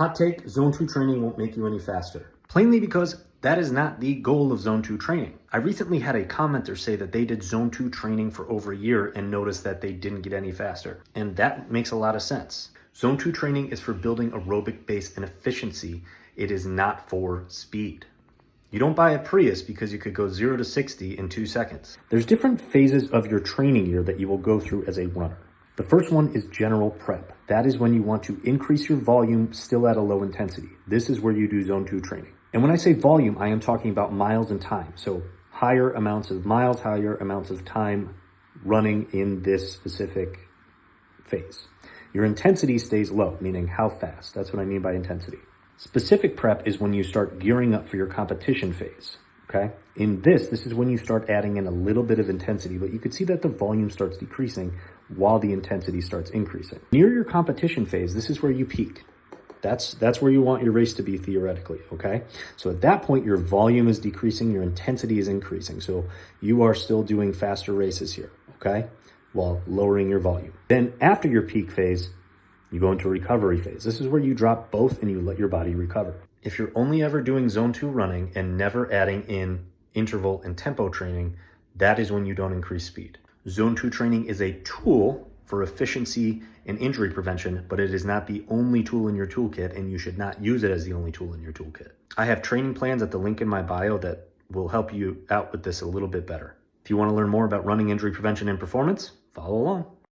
Hot take, Zone 2 training won't make you any faster. Plainly because that is not the goal of Zone 2 training. I recently had a commenter say that they did Zone 2 training for over a year and noticed that they didn't get any faster. And that makes a lot of sense. Zone 2 training is for building aerobic base and efficiency. It is not for speed. You don't buy a Prius because you could go 0 to 60 in 2 seconds. There's different phases of your training year that you will go through as a runner. The first one is general prep. That is when you want to increase your volume still at a low intensity. This is where you do Zone 2 training. And when I say volume, I am talking about miles and time. So higher amounts of miles, higher amounts of time running in this specific phase. Your intensity stays low, meaning how fast. That's what I mean by intensity. Specific prep is when you start gearing up for your competition phase. Okay. In this is when you start adding in a little bit of intensity, but you could see that the volume starts decreasing while the intensity starts increasing. Near your competition phase, this is where you peak. That's where you want your race to be theoretically, okay? So at that point, your volume is decreasing, your intensity is increasing. So you are still doing faster races here, okay? While lowering your volume. Then after your peak phase, you go into recovery phase. This is where you drop both and you let your body recover. If you're only ever doing Zone 2 running and never adding in interval and tempo training, that is when you don't increase speed. Zone 2 training is a tool for efficiency and injury prevention, but it is not the only tool in your toolkit, and you should not use it as the only tool in your toolkit. I have training plans at the link in my bio that will help you out with this a little bit better. If you want to learn more about running injury prevention and performance, follow along.